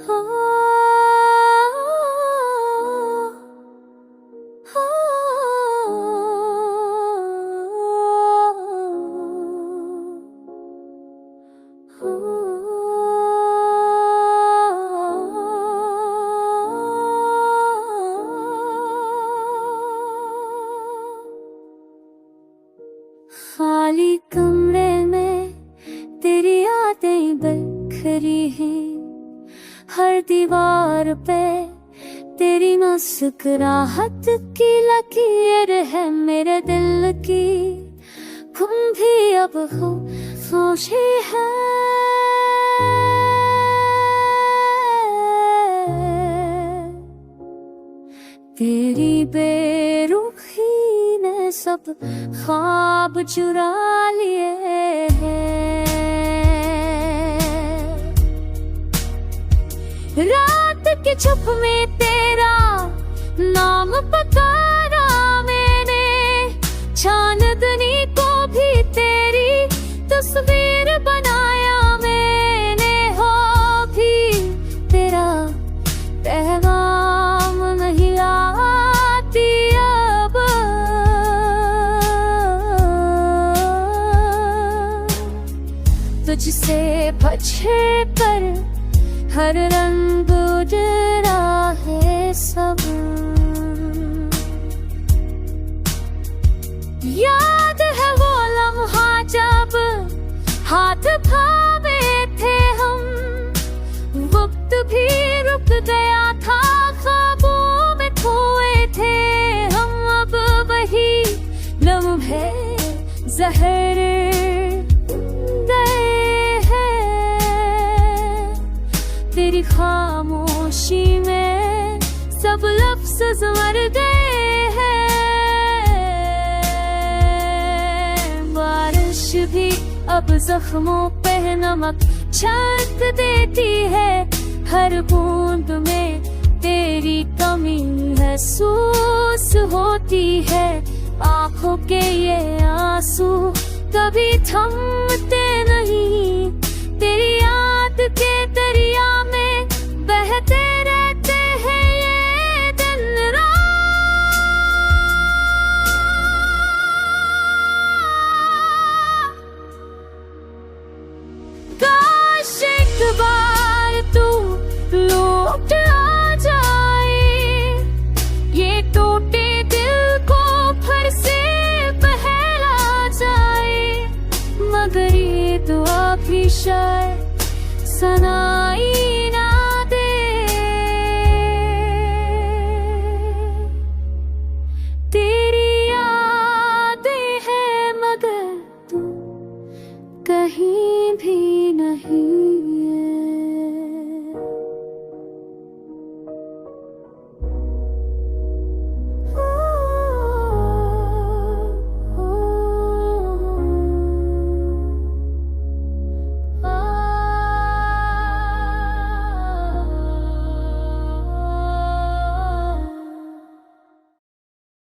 हो, हो, खाली कमरे में तेरी यादें बिखरी हैं, हर दीवार पे तेरी मुस्कुराहट की लकीर है मेरे दिल की। तुम भी अब हो सोची है, तेरी बेरुखी ने सब ख्वाब चुरा लिए हैं। रात के छुप में तेरा नाम पुकारा मैंने, चांदनी को भी तेरी तस्वीर बनाया मैंने। हो भी तेरा पैगाम नहीं आती अब, तुझसे बचे पर हर रंग उजड़ा है सब। याद है वो लम्हा जब हाथ थामे थे हम, वक्त भी रुक गया था, ख्वाबों में खोए थे हम। अब वही लम्हे ज़हर तेरी खामोशी में सब लफ्ज़ मर गए हैं। बारिश भी अब जख्मों पे नमक छिड़क देती है, हर बूंद में तेरी कमी महसूस होती है। आंखों के ये आंसू कभी थमते नहीं, तेरी याद के दरिया में बहते रहते हैं ये दिन रात। काश एक बार तू लौट आ जाए, ये टूटे दिल को फिर से बहला जाए। मगर ये दुआ भी शायद सना